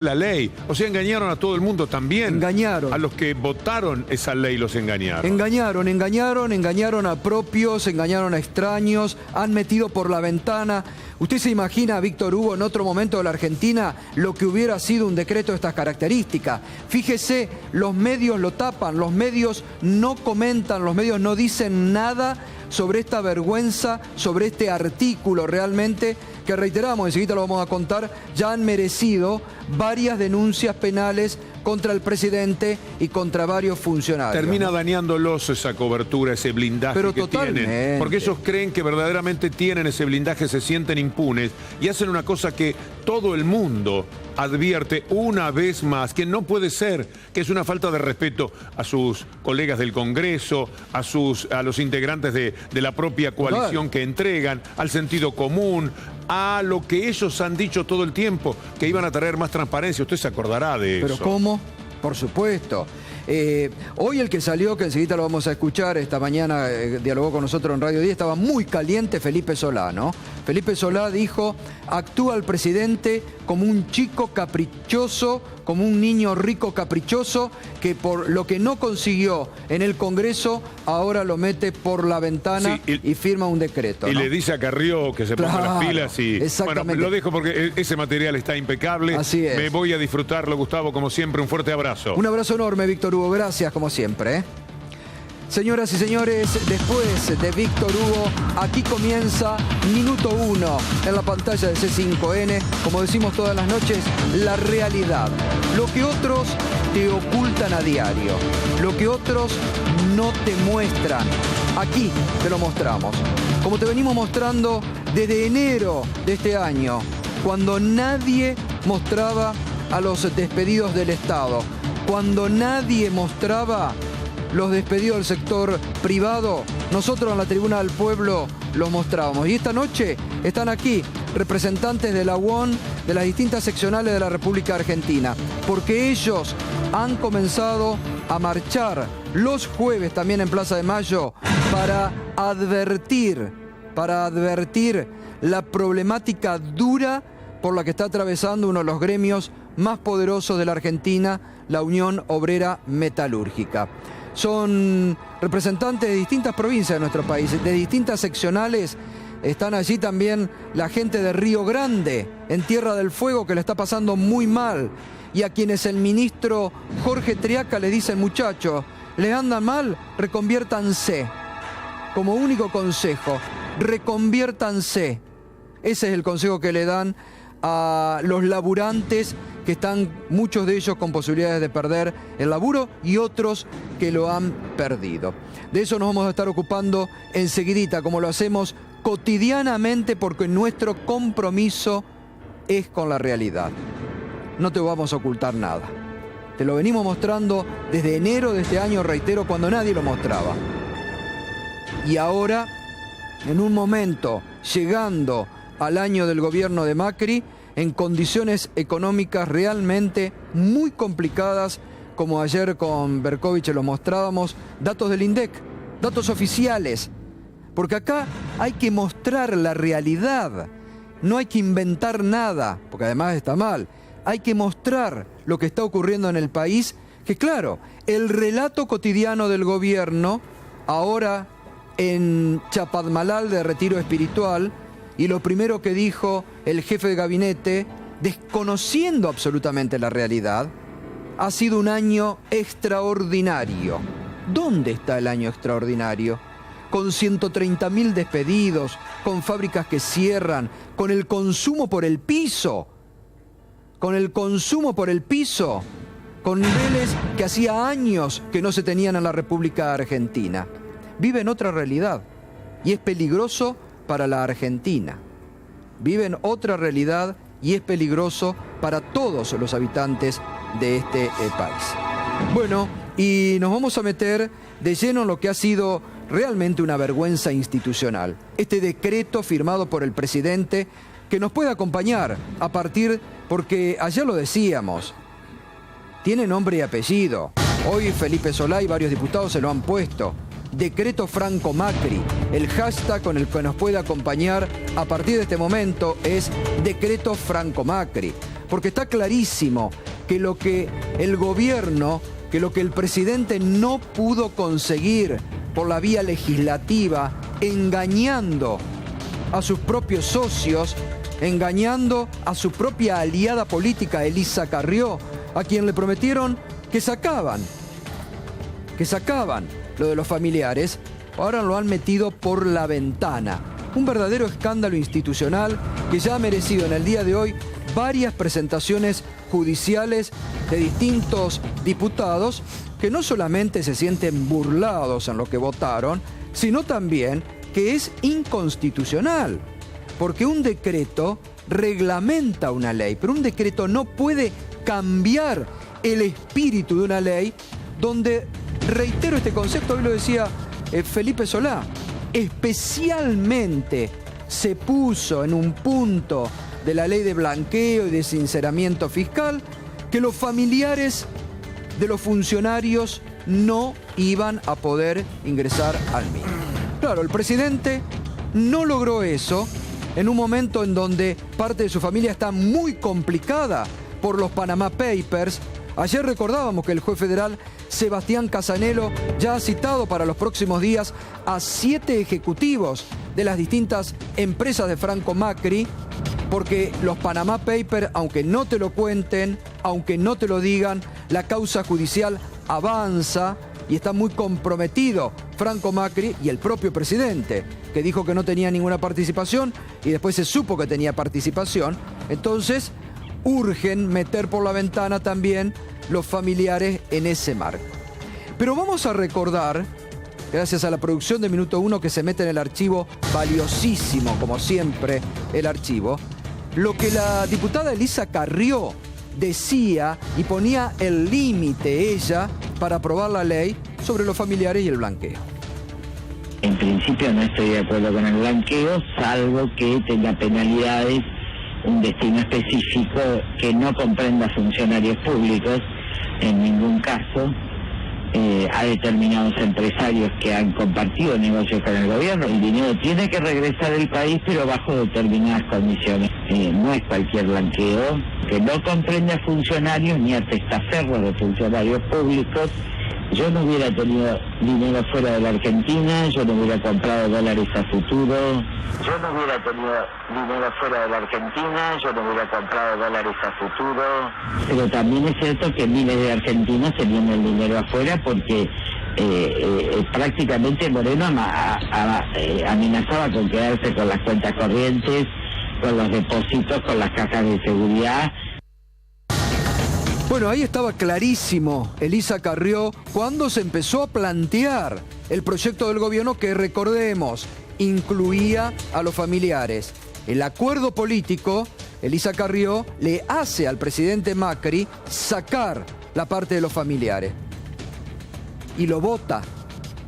la ley. O sea, engañaron a todo el mundo también. Engañaron. A los que votaron esa ley los engañaron. Engañaron a propios, engañaron a extraños, han metido por la ventana. ¿Usted se imagina, Víctor Hugo, en otro momento de la Argentina, lo que hubiera sido un decreto de estas características? Fíjese, los medios lo tapan, los medios no comentan, los medios no dicen nada sobre esta vergüenza, sobre este artículo realmente, que reiteramos, enseguida lo vamos a contar, ya han merecido varias denuncias penales contra el presidente y contra varios funcionarios. Termina dañándolos esa cobertura, ese blindaje Pero que totalmente. tienen. Porque ellos creen que verdaderamente tienen ese blindaje, se sienten impunes y hacen una cosa que todo el mundo advierte una vez más, que no puede ser, que es una falta de respeto a sus colegas del Congreso, a los integrantes de la propia coalición que entregan, al sentido común, a lo que ellos han dicho todo el tiempo, que iban a traer más transparencia. Usted se acordará de eso. ¿Pero cómo? Por supuesto. Hoy el que salió, que enseguida lo vamos a escuchar, esta mañana dialogó con nosotros en Radio 10, estaba muy caliente Felipe Solá, ¿no? Felipe Solá dijo, actúa el presidente como un chico caprichoso, como un niño rico caprichoso, que por lo que no consiguió en el Congreso, ahora lo mete por la ventana y firma un decreto, ¿no? Y le dice a Carrió que se ponga las pilas y... Exactamente. Bueno, lo dejo porque ese material está impecable. Así es. Me voy a disfrutarlo, Gustavo, como siempre, un fuerte abrazo. Un abrazo enorme, Víctor Hugo. Gracias, como siempre, ¿eh? Señoras y señores, después de Víctor Hugo, aquí comienza Minuto 1 en la pantalla de C5N. Como decimos todas las noches, la realidad. Lo que otros te ocultan a diario, lo que otros no te muestran, aquí te lo mostramos. Como te venimos mostrando desde enero de este año, cuando nadie mostraba a los despedidos del Estado, cuando nadie mostraba los despedidos del sector privado, nosotros en la Tribuna del Pueblo los mostrábamos. Y esta noche están aquí representantes de la UON, de las distintas seccionales de la República Argentina, porque ellos han comenzado a marchar los jueves también en Plaza de Mayo para advertir la problemática dura por la que está atravesando uno de los gremios más poderosos de la Argentina, la Unión Obrera Metalúrgica. Son representantes de distintas provincias de nuestro país, de distintas seccionales. Están allí también la gente de Río Grande, en Tierra del Fuego, que le está pasando muy mal, y a quienes el ministro Jorge Triaca le dice, muchachos, les andan mal, reconviértanse. Como único consejo, reconviértanse. Ese es el consejo que le dan a los laburantes, que están muchos de ellos con posibilidades de perder el laburo y otros que lo han perdido. De eso nos vamos a estar ocupando enseguidita, como lo hacemos cotidianamente, porque nuestro compromiso es con la realidad. No te vamos a ocultar nada. Te lo venimos mostrando desde enero de este año, reitero, cuando nadie lo mostraba. Y ahora, en un momento, llegando al año del gobierno de Macri, en condiciones económicas realmente muy complicadas, como ayer con Berkovich lo mostrábamos, datos del INDEC, datos oficiales, porque acá hay que mostrar la realidad, no hay que inventar nada, porque además está mal, hay que mostrar lo que está ocurriendo en el país, que claro, el relato cotidiano del gobierno, ahora en Chapadmalal de retiro espiritual, y lo primero que dijo el jefe de gabinete, desconociendo absolutamente la realidad, ha sido un año extraordinario. ¿Dónde está el año extraordinario? Con 130.000 despedidos, con fábricas que cierran, con el consumo por el piso, con niveles que hacía años que no se tenían en la República Argentina. Vive en otra realidad y es peligroso para la Argentina. Vive en otra realidad y es peligroso para todos los habitantes de este país. Bueno, y nos vamos a meter de lleno en lo que ha sido realmente una vergüenza institucional. Este decreto firmado por el presidente, que nos puede acompañar a partir, porque ayer lo decíamos, tiene nombre y apellido. Hoy Felipe Solá y varios diputados se lo han puesto. Decreto Franco Macri. El hashtag con el que nos puede acompañar a partir de este momento es Decreto Franco Macri. porque está clarísimo que lo que el gobierno, que lo que el presidente no pudo conseguir por la vía legislativa, engañando a sus propios socios, engañando a su propia aliada política, Elisa Carrió, a quien le prometieron que sacaban lo de los familiares, ahora lo han metido por la ventana. Un verdadero escándalo institucional que ya ha merecido en el día de hoy varias presentaciones judiciales de distintos diputados que no solamente se sienten burlados en lo que votaron, sino también que es inconstitucional, porque un decreto reglamenta una ley, pero un decreto no puede cambiar el espíritu de una ley donde, reitero este concepto, hoy lo decía Felipe Solá, especialmente se puso en un punto de la ley de blanqueo y de sinceramiento fiscal que los familiares de los funcionarios no iban a poder ingresar al mismo. Claro, el presidente no logró eso en un momento en donde parte de su familia está muy complicada por los Panama Papers. Ayer recordábamos que el juez federal Sebastián Casanelo ya ha citado para los próximos días a 7 ejecutivos de las distintas empresas de Franco Macri, porque los Panama Papers, aunque no te lo cuenten, aunque no te lo digan, la causa judicial avanza y está muy comprometido Franco Macri y el propio presidente, que dijo que no tenía ninguna participación y después se supo que tenía participación. Entonces, urgen meter por la ventana también los familiares en ese marco. Pero vamos a recordar, gracias a la producción de Minuto 1 que se mete en el archivo, valiosísimo como siempre el archivo, lo que la diputada Elisa Carrió decía y ponía el límite ella para aprobar la ley sobre los familiares y el blanqueo. En principio no estoy de acuerdo con el blanqueo, salvo que tenga penalidades, un destino específico que no comprenda funcionarios públicos en ningún caso, a determinados empresarios que han compartido negocios con el gobierno. El dinero tiene que regresar al país, pero bajo determinadas condiciones. No es cualquier blanqueo, que no comprenda funcionarios ni a testaferros de funcionarios públicos. Yo no hubiera tenido dinero fuera de la Argentina, yo no hubiera comprado dólares a futuro. Yo no hubiera tenido dinero fuera de la Argentina, yo no hubiera comprado dólares a futuro. Pero también es cierto que miles de argentinos tenían el dinero afuera porque prácticamente Moreno amenazaba con quedarse con las cuentas corrientes, con los depósitos, con las cajas de seguridad. Bueno, ahí estaba clarísimo Elisa Carrió cuando se empezó a plantear el proyecto del gobierno que, recordemos, incluía a los familiares. El acuerdo político, Elisa Carrió le hace al presidente Macri sacar la parte de los familiares. Y lo vota.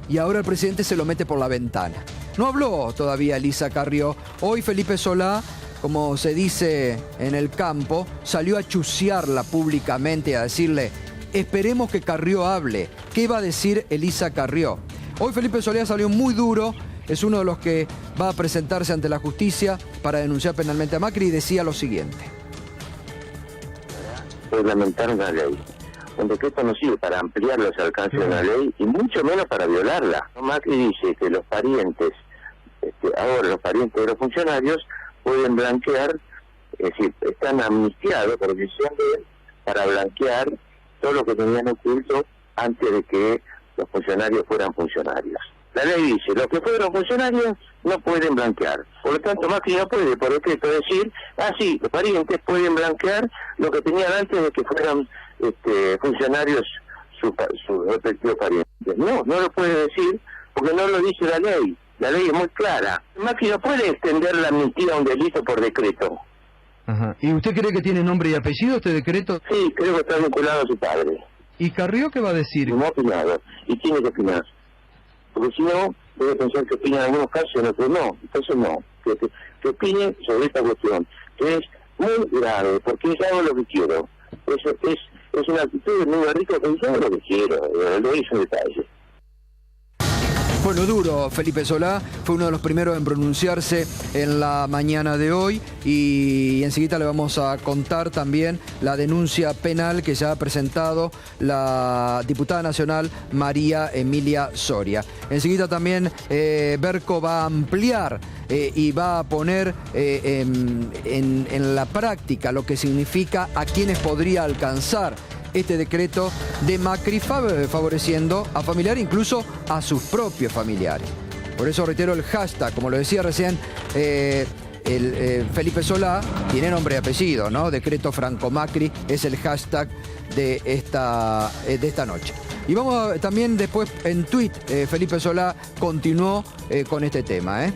Y ahora el presidente se lo mete por la ventana. No habló todavía Elisa Carrió. Hoy Felipe Solá, como se dice en el campo, salió a chucearla públicamente, a decirle, esperemos que Carrió hable. ¿Qué va a decir Elisa Carrió? Hoy Felipe Solá salió muy duro, es uno de los que va a presentarse ante la justicia para denunciar penalmente a Macri y decía lo siguiente. Reglamentar una ley. Un decreto no sirve para ampliar los alcances de una ley y mucho menos para violarla. Macri dice que los parientes, ahora los parientes de los funcionarios, pueden blanquear, es decir, están amnistiados por decisión de él para blanquear todo lo que tenían oculto antes de que los funcionarios fueran funcionarios. La ley dice, los que fueron funcionarios no pueden blanquear. Por lo tanto, Macri no puede por decreto decir, sí, los parientes pueden blanquear lo que tenían antes de que fueran funcionarios sus respectivos parientes. No lo puede decir porque no lo dice la ley. La ley es muy clara. Macri no puede extender la amnistía a un delito por decreto. Ajá. ¿Y usted cree que tiene nombre y apellido este decreto? Sí, creo que está vinculado a su padre. ¿Y Carrió qué va a decir? No ha opinado. Y tiene que opinar. Porque si no, debe pensar que opina en algunos casos y en otros no. Entonces no. Que opine sobre esta cuestión, que es muy grave, porque yo hago lo que quiero. Es una actitud muy rica, pero yo hago lo que quiero. Lo hizo en detalle. Bueno, Mano duro, Felipe Solá fue uno de los primeros en pronunciarse en la mañana de hoy y enseguida le vamos a contar también la denuncia penal que ya ha presentado la diputada nacional María Emilia Soria. Enseguida también Berco va a ampliar y va a poner en la práctica lo que significa a quienes podría alcanzar este decreto de Macri, favoreciendo a familiares, incluso a sus propios familiares. Por eso reitero el hashtag, como lo decía recién Felipe Solá, tiene nombre y apellido, ¿no? Decreto Franco Macri es el hashtag de esta noche. Y vamos también después en tweet, Felipe Solá continuó con este tema,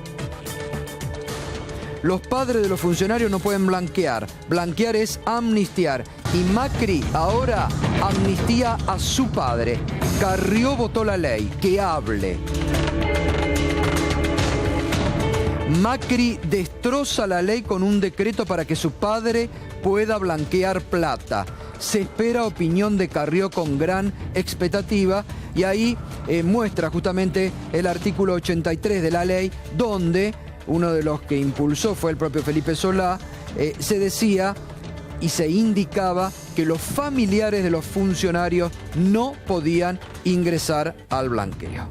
Los padres de los funcionarios no pueden blanquear. Blanquear es amnistiar. Y Macri ahora amnistía a su padre. Carrió votó la ley. Que hable. Macri destroza la ley con un decreto para que su padre pueda blanquear plata. Se espera opinión de Carrió con gran expectativa y ahí muestra justamente el artículo 83 de la ley donde uno de los que impulsó fue el propio Felipe Solá, se decía y se indicaba que los familiares de los funcionarios no podían ingresar al blanqueo.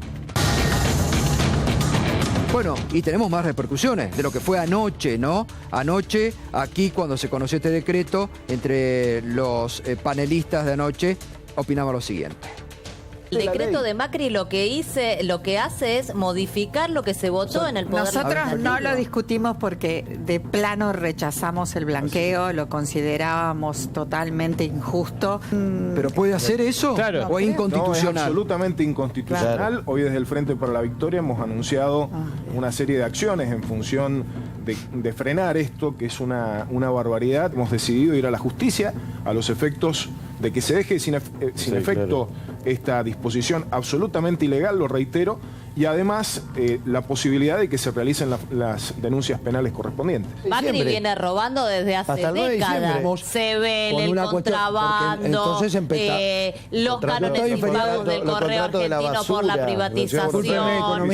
Bueno, y tenemos más repercusiones de lo que fue anoche, ¿no? Anoche, aquí cuando se conoció este decreto, entre los panelistas de anoche, opinaba lo siguiente. El decreto de Macri lo que hace es modificar lo que se votó en el Poder Nosotros Legislativo. no lo discutimos porque de plano rechazamos el blanqueo, lo considerábamos totalmente injusto. ¿Pero puede hacer eso? Claro. ¿O es inconstitucional? No, es absolutamente inconstitucional. Claro. Hoy desde el Frente para la Victoria hemos anunciado una serie de acciones en función de frenar esto, que es una barbaridad. Hemos decidido ir a la justicia a los efectos de que se deje sin efecto esta disposición absolutamente ilegal, lo reitero, y además la posibilidad de que se realicen las denuncias penales correspondientes. Macri viene robando desde hace hasta el 9 de diciembre. décadas. Se ve Con el una cuestión, porque contrabando, entonces los cánones impagos del correo argentino por la privatización,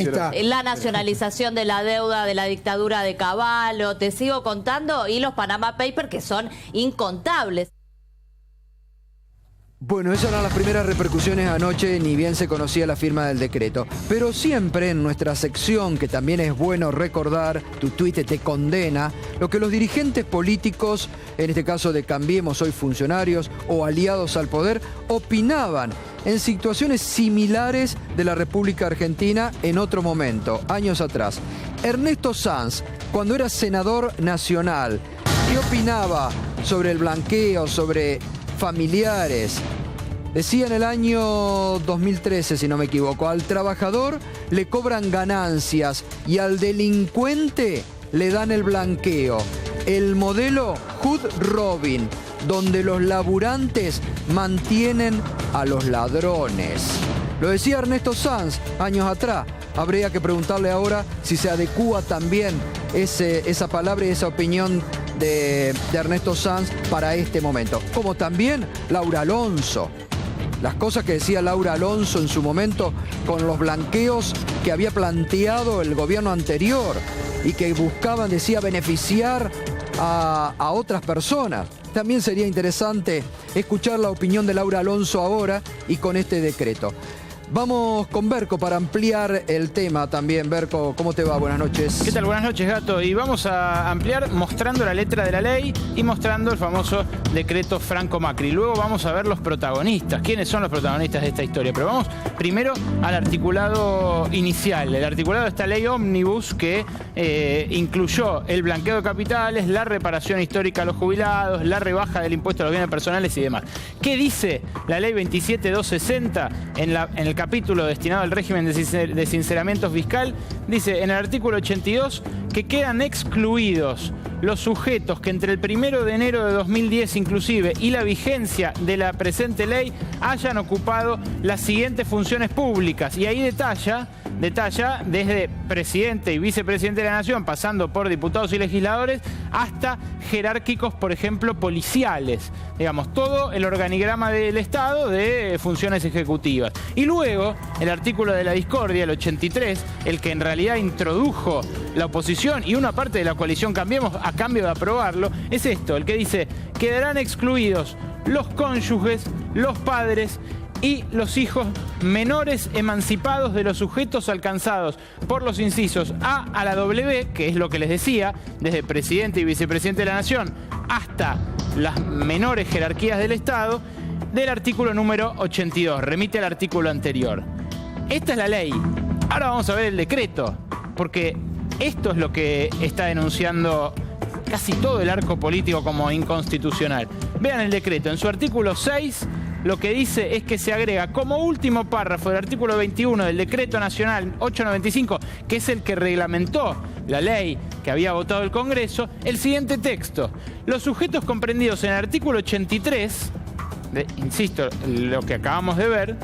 la nacionalización de la deuda de la dictadura de Cavallo, te sigo contando, y los Panama Papers que son incontables. Bueno, esas eran las primeras repercusiones anoche, ni bien se conocía la firma del decreto. Pero siempre en nuestra sección, que también es bueno recordar, tu tuit te condena, lo que los dirigentes políticos, en este caso de Cambiemos, hoy funcionarios o aliados al poder, opinaban en situaciones similares de la República Argentina en otro momento, años atrás. Ernesto Sanz, cuando era senador nacional, ¿qué opinaba sobre el blanqueo, sobre familiares? Decía en el año 2013, si no me equivoco, al trabajador le cobran ganancias y al delincuente le dan el blanqueo. El modelo Hood Robin, donde los laburantes mantienen a los ladrones. Lo decía Ernesto Sanz años atrás. Habría que preguntarle ahora si se adecúa también esa palabra y esa opinión de Ernesto Sanz para este momento. Como también Laura Alonso. Las cosas que decía Laura Alonso en su momento con los blanqueos que había planteado el gobierno anterior y que buscaban, decía, beneficiar a otras personas. También sería interesante escuchar la opinión de Laura Alonso ahora y con este decreto. Vamos con Berco para ampliar el tema también. Berco, ¿cómo te va? Buenas noches. ¿Qué tal? Buenas noches, Gato. Y vamos a ampliar mostrando la letra de la ley y mostrando el famoso decreto Franco Macri. Luego vamos a ver los protagonistas. ¿Quiénes son los protagonistas de esta historia? Pero vamos primero al articulado inicial. El articulado de esta ley ómnibus que incluyó el blanqueo de capitales, la reparación histórica a los jubilados, la rebaja del impuesto a los bienes personales y demás. ¿Qué dice la ley 27260 en el capítulo destinado al régimen de sinceramiento fiscal? Dice en el artículo 82 que quedan excluidos los sujetos que entre el 1 de enero de 2010 inclusive y la vigencia de la presente ley hayan ocupado las siguientes funciones públicas. Y ahí detalla detalla desde presidente y vicepresidente de la Nación, pasando por diputados y legisladores, hasta jerárquicos, por ejemplo, policiales. Digamos, todo el organigrama del Estado de funciones ejecutivas. Y luego, el artículo de la discordia, el 83, el que en realidad introdujo la oposición y una parte de la coalición Cambiemos a cambio de aprobarlo, es esto, el que dice: quedarán excluidos los cónyuges, los padres y los hijos menores emancipados de los sujetos alcanzados por los incisos A la W, que es lo que les decía, desde presidente y vicepresidente de la Nación hasta las menores jerarquías del Estado, del artículo número 82, remite al artículo anterior. Esta es la ley. Ahora vamos a ver el decreto, porque esto es lo que está denunciando casi todo el arco político como inconstitucional. Vean el decreto, en su artículo 6... lo que dice es que se agrega como último párrafo del artículo 21 del Decreto Nacional 895, que es el que reglamentó la ley que había votado el Congreso, el siguiente texto: los sujetos comprendidos en el artículo 83, insisto, lo que acabamos de ver,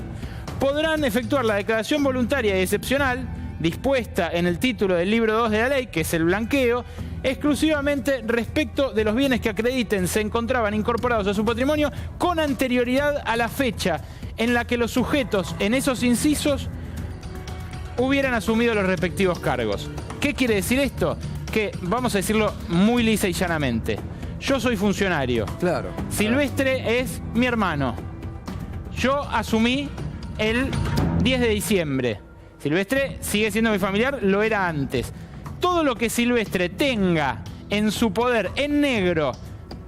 podrán efectuar la declaración voluntaria y excepcional dispuesta en el título del libro 2 de la ley, que es el blanqueo, exclusivamente respecto de los bienes que acrediten se encontraban incorporados a su patrimonio con anterioridad a la fecha en la que los sujetos en esos incisos hubieran asumido los respectivos cargos. ¿Qué quiere decir esto? Que, vamos a decirlo muy lisa y llanamente, yo soy funcionario. Claro. Silvestre es mi hermano. Yo asumí el 10 de diciembre. Silvestre sigue siendo mi familiar, lo era antes. Todo lo que Silvestre tenga en su poder en negro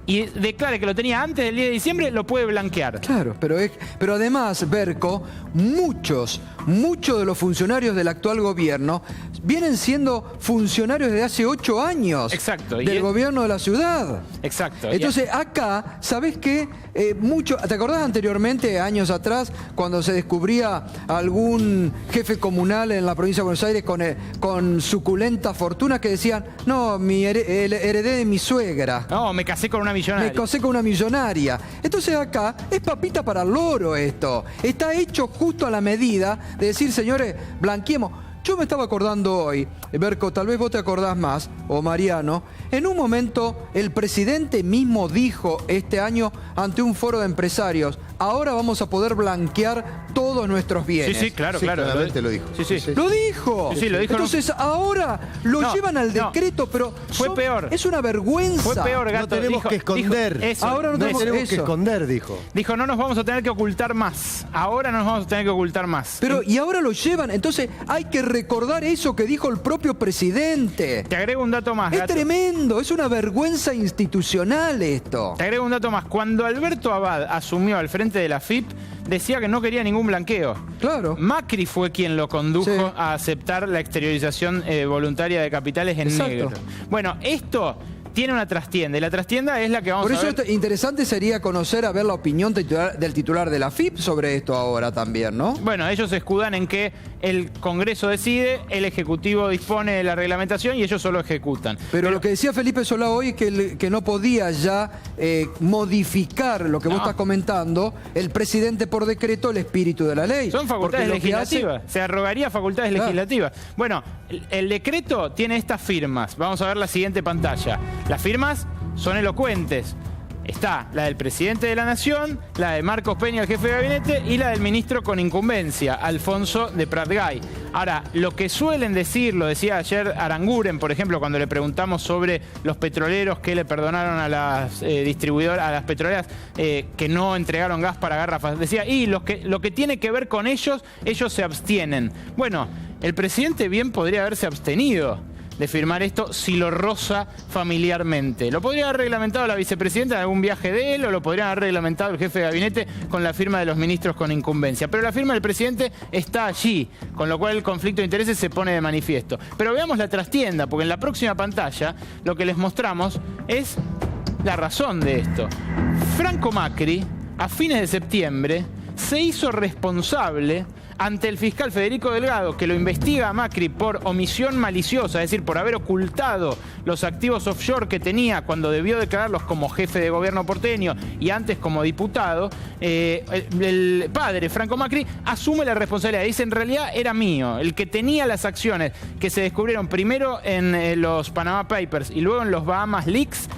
y declare que lo tenía antes del 10 de diciembre, lo puede blanquear. Claro, pero además, Berco, muchos de los funcionarios del actual gobierno vienen siendo funcionarios desde hace 8 años. Exacto. Del gobierno de la ciudad. Exacto. Entonces, acá, ¿sabés qué? ¿Te acordás anteriormente, años atrás, cuando se descubría algún jefe comunal en la provincia de Buenos Aires con suculenta fortuna que decían: no, heredé de mi suegra? No, me casé con una millonaria. Me casé con una millonaria. Entonces acá es papita para el loro esto. Está hecho justo a la medida de decir: señores, blanqueemos. Yo me estaba acordando hoy, Berco, tal vez vos te acordás más, o Mariano, en un momento el presidente mismo dijo este año ante un foro de empresarios: ahora vamos a poder blanquear todos nuestros bienes. Sí, claro. Claramente lo dijo. Sí. ¡Lo dijo! Sí, lo dijo. Entonces ahora lo llevan al decreto, pero fue peor. Es una vergüenza. Fue peor, Gato. No tenemos que esconder. Eso. Ahora no tenemos que esconder, dijo. Dijo: no nos vamos a tener que ocultar más. Ahora no nos vamos a tener que ocultar más. Pero, y ahora lo llevan. Entonces hay que recordar eso que dijo el propio presidente. Te agrego un dato más, Es Gato. tremendo, es una vergüenza institucional esto. Te agrego un dato más. Cuando Alberto Abad asumió al frente de la FIP, decía que no quería ningún blanqueo. Claro. Macri fue quien lo condujo Sí. a aceptar la exteriorización voluntaria de capitales en Exacto. negro. Bueno, esto tiene una trastienda, y la trastienda es la que vamos Por a eso ver. interesante sería conocer, a ver la opinión del titular de la FIP sobre esto ahora también, ¿no? Bueno, ellos se escudan en que el Congreso decide, el Ejecutivo dispone de la reglamentación y ellos solo ejecutan. Pero lo que decía Felipe Solá hoy es que no podía ya modificar lo que vos estás comentando, el presidente por decreto, el espíritu de la ley. Son facultades legislativas, se arrogaría facultades legislativas. Bueno, el decreto tiene estas firmas. Vamos a ver la siguiente pantalla. Las firmas son elocuentes. Está la del presidente de la Nación, la de Marcos Peña, el jefe de gabinete, y la del ministro con incumbencia, Alfonso de Pratgay. Ahora, lo que suelen decir, lo decía ayer Aranguren, por ejemplo, cuando le preguntamos sobre los petroleros que le perdonaron a las distribuidoras, a las petroleras que no entregaron gas para garrafas, decía: y lo que tiene que ver con ellos se abstienen. Bueno, el presidente bien podría haberse abstenido de firmar esto si lo roza familiarmente. Lo podría haber reglamentado la vicepresidenta en algún viaje de él, o lo podría haber reglamentado el jefe de gabinete con la firma de los ministros con incumbencia. Pero la firma del presidente está allí, con lo cual el conflicto de intereses se pone de manifiesto. Pero veamos la trastienda, porque en la próxima pantalla lo que les mostramos es la razón de esto. Franco Macri, a fines de septiembre, se hizo responsable ante el fiscal Federico Delgado, que lo investiga a Macri por omisión maliciosa, es decir, por haber ocultado los activos offshore que tenía cuando debió declararlos como jefe de gobierno porteño y antes como diputado, el padre, Franco Macri, asume la responsabilidad. Dice, en realidad era mío, el que tenía las acciones que se descubrieron primero en los Panama Papers y luego en los Bahamas Leaks,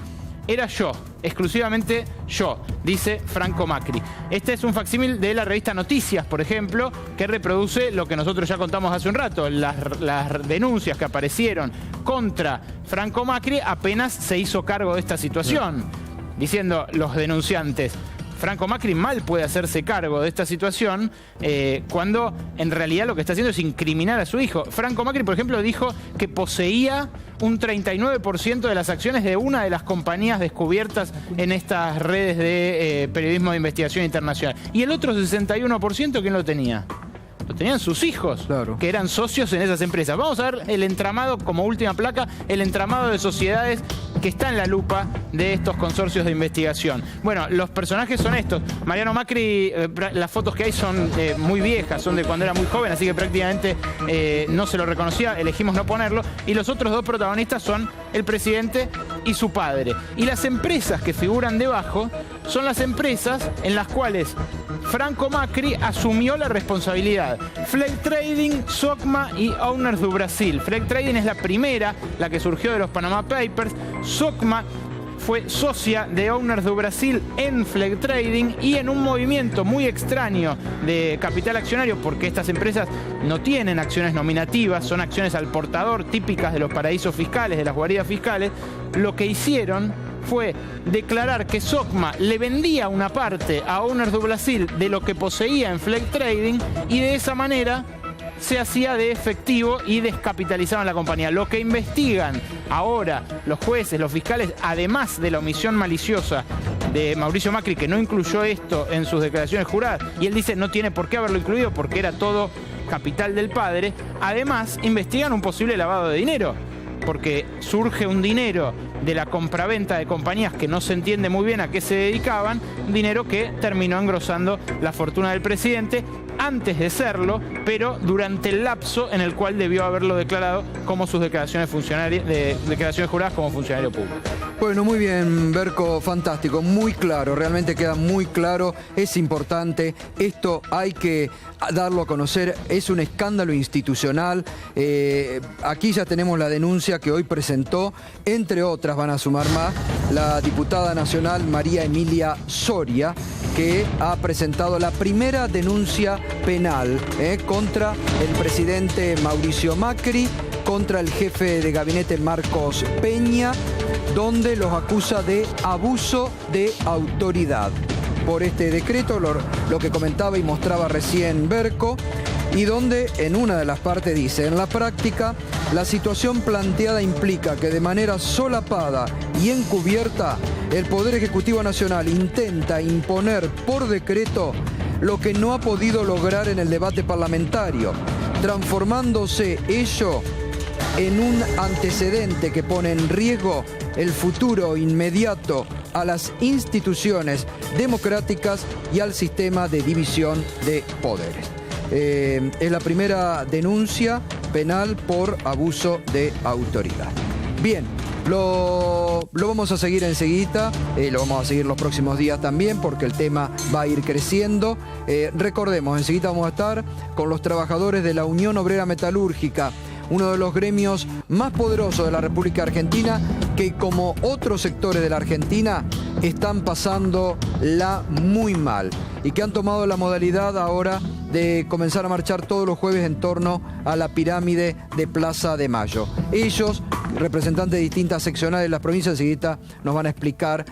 era yo, exclusivamente yo, dice Franco Macri. Este es un facsímil de la revista Noticias, por ejemplo, que reproduce lo que nosotros ya contamos hace un rato, las denuncias que aparecieron contra Franco Macri apenas se hizo cargo de esta situación, diciendo los denunciantes, Franco Macri mal puede hacerse cargo de esta situación cuando en realidad lo que está haciendo es incriminar a su hijo. Franco Macri, por ejemplo, dijo que poseía un 39% de las acciones de una de las compañías descubiertas en estas redes de periodismo de investigación internacional. Y el otro 61%, ¿quién lo tenía? Lo tenían sus hijos, claro, que eran socios en esas empresas. Vamos a ver el entramado, como última placa, el entramado de sociedades que está en la lupa de estos consorcios de investigación. Bueno, los personajes son estos. Mariano Macri, las fotos que hay son muy viejas, son de cuando era muy joven, así que prácticamente no se lo reconocía, elegimos no ponerlo. Y los otros dos protagonistas son el presidente y su padre. Y las empresas que figuran debajo son las empresas en las cuales Franco Macri asumió la responsabilidad. Flag Trading, Socma y Owners do Brasil. Flag Trading es la primera, la que surgió de los Panama Papers. Socma fue socia de Owners do Brasil en Flag Trading y en un movimiento muy extraño de capital accionario, porque estas empresas no tienen acciones nominativas, son acciones al portador típicas de los paraísos fiscales, de las guaridas fiscales. Lo que hicieron fue declarar que Socma le vendía una parte a Owners do Brasil de lo que poseía en Flag Trading y de esa manera se hacía de efectivo y descapitalizaban la compañía. Lo que investigan ahora los jueces, los fiscales, además de la omisión maliciosa de Mauricio Macri, que no incluyó esto en sus declaraciones juradas, y él dice no tiene por qué haberlo incluido porque era todo capital del padre, además investigan un posible lavado de dinero, porque surge un dinero de la compraventa de compañías que no se entiende muy bien a qué se dedicaban, dinero que terminó engrosando la fortuna del presidente antes de serlo, pero durante el lapso en el cual debió haberlo declarado como sus declaraciones juradas como funcionario público. Bueno, muy bien, Berco, fantástico, muy claro, realmente queda muy claro, es importante, esto hay que darlo a conocer, es un escándalo institucional. Aquí ya tenemos la denuncia que hoy presentó, entre otras van a sumar más, la diputada nacional María Emilia Soria, que ha presentado la primera denuncia penal contra el presidente Mauricio Macri, contra el jefe de gabinete Marcos Peña, donde los acusa de abuso de autoridad por este decreto, lo que comentaba y mostraba recién Berco, y donde en una de las partes dice, en la práctica, la situación planteada implica que de manera solapada y encubierta, el Poder Ejecutivo Nacional intenta imponer por decreto lo que no ha podido lograr en el debate parlamentario, transformándose ello en un antecedente que pone en riesgo el futuro inmediato a las instituciones democráticas y al sistema de división de poderes. Es la primera denuncia penal por abuso de autoridad. Bien, lo vamos a seguir enseguida, lo vamos a seguir los próximos días también porque el tema va a ir creciendo. Recordemos, enseguida vamos a estar con los trabajadores de la Unión Obrera Metalúrgica, uno de los gremios más poderosos de la República Argentina, que como otros sectores de la Argentina están pasándola muy mal y que han tomado la modalidad ahora de comenzar a marchar todos los jueves en torno a la pirámide de Plaza de Mayo. Ellos, representantes de distintas seccionales de las provincias, enseguida nos van a explicar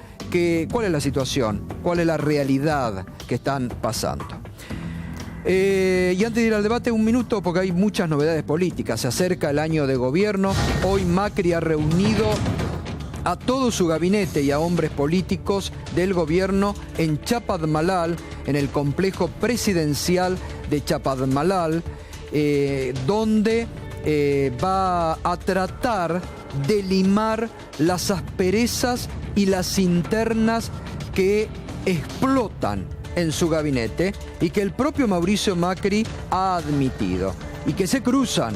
cuál es la situación, cuál es la realidad que están pasando. Y antes de ir al debate, un minuto, porque hay muchas novedades políticas. Se acerca el año de gobierno. Hoy Macri ha reunido a todo su gabinete y a hombres políticos del gobierno en Chapadmalal, en el complejo presidencial de Chapadmalal, donde va a tratar de limar las asperezas y las internas que explotan en su gabinete y que el propio Mauricio Macri ha admitido. Y que se cruzan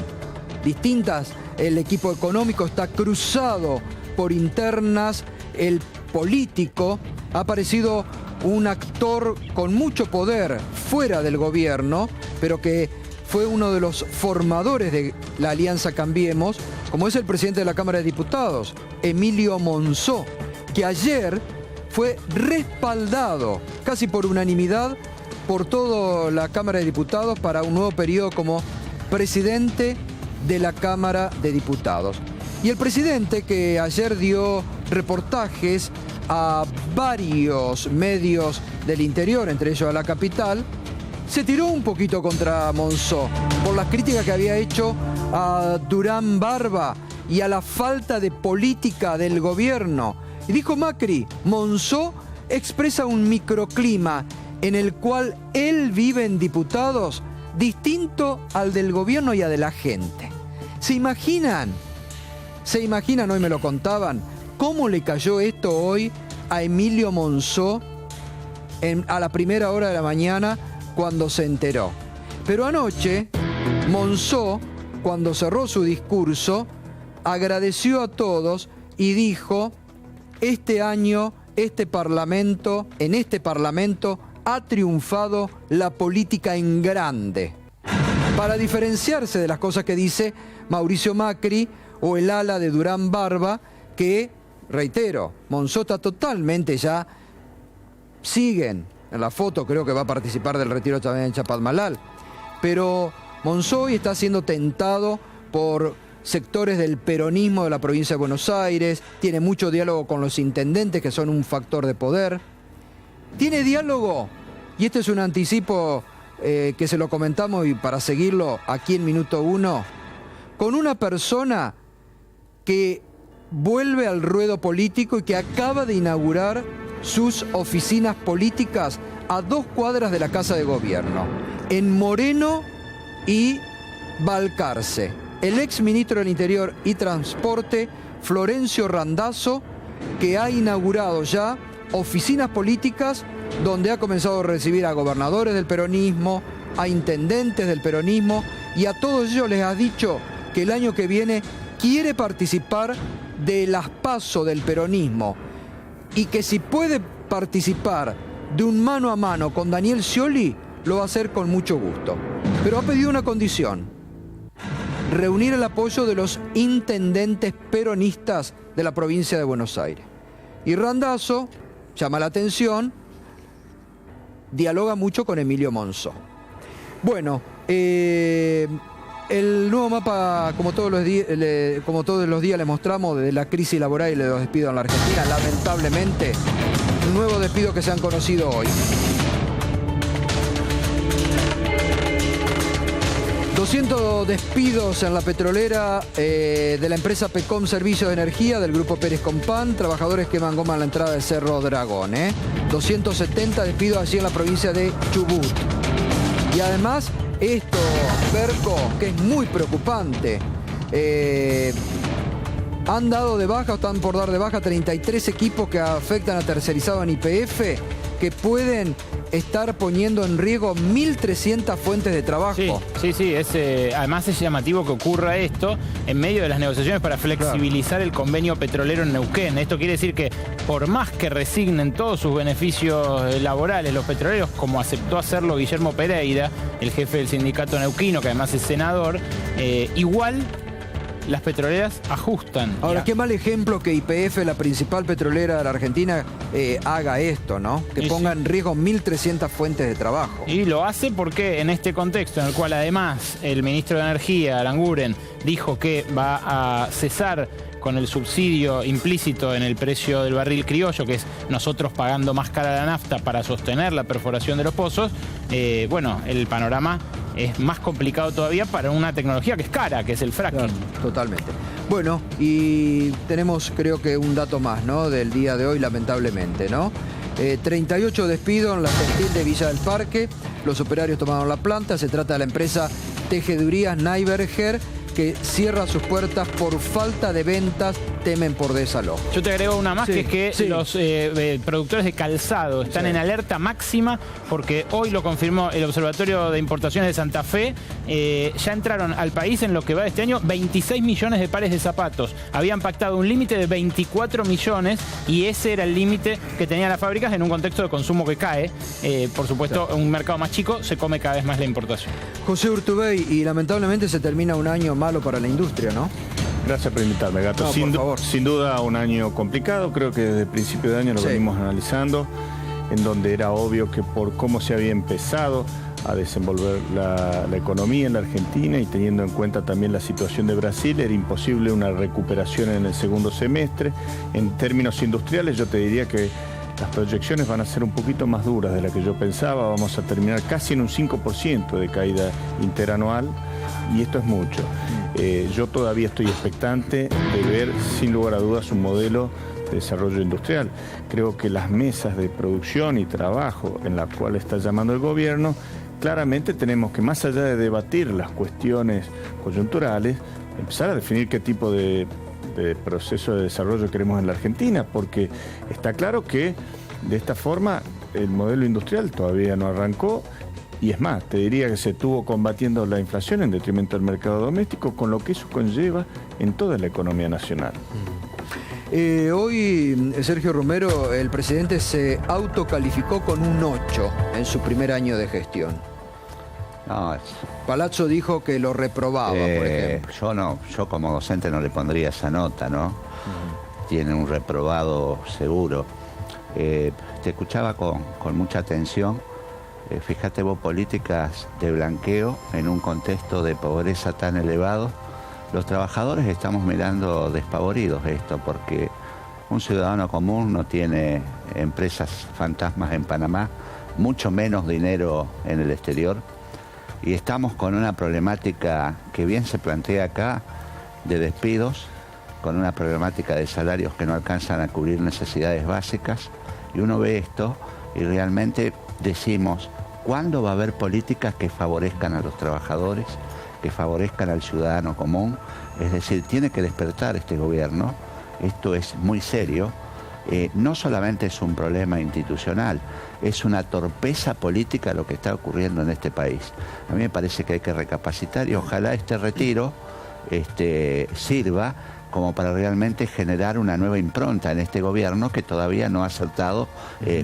distintas, el equipo económico está cruzado por internas, el político ha aparecido un actor con mucho poder fuera del gobierno, pero que fue uno de los formadores de la Alianza Cambiemos, como es el presidente de la Cámara de Diputados, Emilio Monzó, que ayer fue respaldado casi por unanimidad por toda la Cámara de Diputados para un nuevo periodo como presidente de la Cámara de Diputados. Y el presidente, que ayer dio reportajes a varios medios del interior, entre ellos a La Capital, se tiró un poquito contra Monzó por las críticas que había hecho a Durán Barba y a la falta de política del gobierno. Y dijo Macri, Monzó expresa un microclima en el cual él vive en Diputados distinto al del gobierno y a de la gente. ¿Se imaginan? Hoy me lo contaban, cómo le cayó esto hoy a Emilio Monzó a la primera hora de la mañana cuando se enteró. Pero anoche, Monzó, cuando cerró su discurso, agradeció a todos y dijo, este año, en este Parlamento ha triunfado la política en grande. Para diferenciarse de las cosas que dice Mauricio Macri o el ala de Durán Barba, que, reitero, Monzó está totalmente ya, siguen en la foto, creo que va a participar del retiro también en Chapadmalal, pero Monzó hoy está siendo tentado por sectores del peronismo de la provincia de Buenos Aires, tiene mucho diálogo con los intendentes, que son un factor de poder, tiene diálogo, y este es un anticipo que se lo comentamos y para seguirlo aquí en Minuto 1, con una persona que vuelve al ruedo político y que acaba de inaugurar sus oficinas políticas a 2 cuadras de la Casa de Gobierno, en Moreno y Balcarce. El ex ministro del Interior y Transporte, Florencio Randazzo, que ha inaugurado ya oficinas políticas donde ha comenzado a recibir a gobernadores del peronismo, a intendentes del peronismo, y a todos ellos les ha dicho que el año que viene quiere participar de las PASO del peronismo y que si puede participar de un mano a mano con Daniel Scioli, lo va a hacer con mucho gusto. Pero ha pedido una condición: reunir el apoyo de los intendentes peronistas de la provincia de Buenos Aires. Y Randazzo llama la atención, dialoga mucho con Emilio Monzó. Bueno, el nuevo mapa, como todos los días le mostramos, de la crisis laboral y de los despidos en la Argentina, lamentablemente, nuevos despidos que se han conocido hoy. 200 despidos en la petrolera de la empresa Pecom Servicios de Energía del grupo Pérez Compán. Trabajadores queman goma en la entrada del Cerro Dragón. 270 despidos allí en la provincia de Chubut. Y además, esto, Berco, que es muy preocupante. Han dado de baja o están por dar de baja 33 equipos que afectan a tercerizados en YPF, que pueden estar poniendo en riesgo 1.300 fuentes de trabajo. Sí, además es llamativo que ocurra esto en medio de las negociaciones para flexibilizar el convenio petrolero en Neuquén. Esto quiere decir que por más que resignen todos sus beneficios laborales los petroleros, como aceptó hacerlo Guillermo Pereira, el jefe del sindicato neuquino, que además es senador, igual las petroleras ajustan. Ahora, qué mal ejemplo que YPF, la principal petrolera de la Argentina, haga esto, ¿no? Que ponga en riesgo 1.300 fuentes de trabajo. Y lo hace porque en este contexto en el cual además el ministro de Energía, Aranguren, dijo que va a cesar con el subsidio implícito en el precio del barril criollo, que es nosotros pagando más cara la nafta para sostener la perforación de los pozos, bueno, el panorama es más complicado todavía para una tecnología que es cara, que es el fracking. Claro, totalmente. Bueno, y tenemos creo que un dato más, ¿no? Del día de hoy, lamentablemente, ¿no? 38 despidos en la textil de Villa del Parque. Los operarios tomaron la planta. Se trata de la empresa Tejedurías Neiberger, que cierra sus puertas por falta de ventas, temen por desalojo. Yo te agrego una más, que es que los productores de calzado están en alerta máxima porque hoy lo confirmó el Observatorio de Importaciones de Santa Fe. Ya entraron al país en lo que va de este año 26 millones de pares de zapatos. Habían pactado un límite de 24 millones y ese era el límite que tenían las fábricas en un contexto de consumo que cae. Por supuesto, en un mercado más chico se come cada vez más la importación. José Urtubey, y lamentablemente se termina un año malo para la industria, ¿no? Gracias por invitarme, Gato. No, sin duda un año complicado, creo que desde el principio de año lo venimos analizando, en donde era obvio que por cómo se había empezado a desenvolver la economía en la Argentina y teniendo en cuenta también la situación de Brasil, era imposible una recuperación en el segundo semestre. En términos industriales yo te diría que las proyecciones van a ser un poquito más duras de las que yo pensaba. Vamos a terminar casi en un 5% de caída interanual y esto es mucho. Yo todavía estoy expectante de ver, sin lugar a dudas, un modelo de desarrollo industrial. Creo que las mesas de producción y trabajo en las cuales está llamando el gobierno, claramente tenemos que, más allá de debatir las cuestiones coyunturales, empezar a definir qué tipo de proceso de desarrollo queremos en la Argentina, porque está claro que de esta forma el modelo industrial todavía no arrancó y es más, te diría que se estuvo combatiendo la inflación en detrimento del mercado doméstico, con lo que eso conlleva en toda la economía nacional. Hoy, Sergio Romero, el presidente se autocalificó con un 8 en su primer año de gestión. No, Palazzo dijo que lo reprobaba, por ejemplo. Yo como docente no le pondría esa nota, ¿no? Tiene un reprobado seguro. Te escuchaba con mucha atención. Fíjate vos, políticas de blanqueo en un contexto de pobreza tan elevado. Los trabajadores estamos mirando despavoridos esto, porque un ciudadano común no tiene empresas fantasmas en Panamá, mucho menos dinero en el exterior. Y estamos con una problemática que bien se plantea acá, de despidos, con una problemática de salarios que no alcanzan a cubrir necesidades básicas. Y uno ve esto y realmente decimos, ¿cuándo va a haber políticas que favorezcan a los trabajadores, que favorezcan al ciudadano común? Es decir, tiene que despertar este gobierno. Esto es muy serio. No solamente es un problema institucional, es una torpeza política lo que está ocurriendo en este país. A mí me parece que hay que recapacitar y ojalá este retiro sirva como para realmente generar una nueva impronta en este gobierno que todavía no ha acertado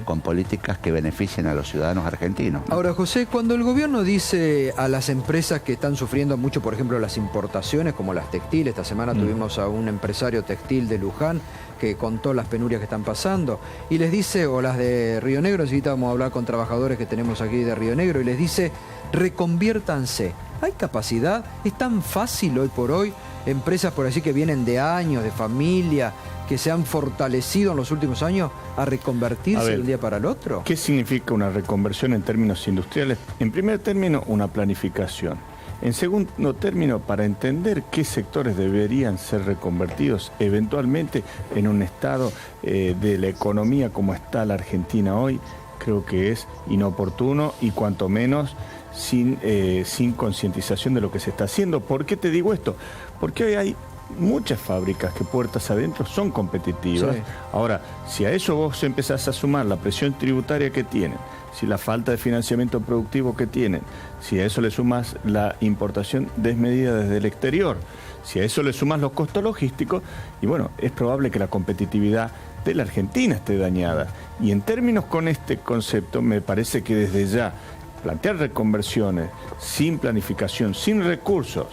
con políticas que beneficien a los ciudadanos argentinos, ¿no? Ahora, José, cuando el gobierno dice a las empresas que están sufriendo mucho, por ejemplo, las importaciones, como las textiles, esta semana tuvimos a un empresario textil de Luján que contó las penurias que están pasando, y les dice, o las de Río Negro, necesitamos hablar con trabajadores que tenemos aquí de Río Negro, y les dice, reconviértanse. ¿Hay capacidad? ¿Es tan fácil hoy por hoy? Empresas por así que vienen de años, de familia, que se han fortalecido en los últimos años a reconvertirse de un día para el otro. ¿Qué significa una reconversión en términos industriales? En primer término, una planificación. En segundo término, para entender qué sectores deberían ser reconvertidos eventualmente en un estado de la economía como está la Argentina hoy, creo que es inoportuno y cuanto menos sin concientización de lo que se está haciendo. ¿Por qué te digo esto? Porque hoy hay muchas fábricas que puertas adentro son competitivas. Sí. Ahora, si a eso vos empezás a sumar la presión tributaria que tienen, si la falta de financiamiento productivo que tienen, si a eso le sumas la importación desmedida desde el exterior, si a eso le sumas los costos logísticos, y bueno, es probable que la competitividad de la Argentina esté dañada. Y en términos con este concepto, me parece que desde ya plantear reconversiones sin planificación, sin recursos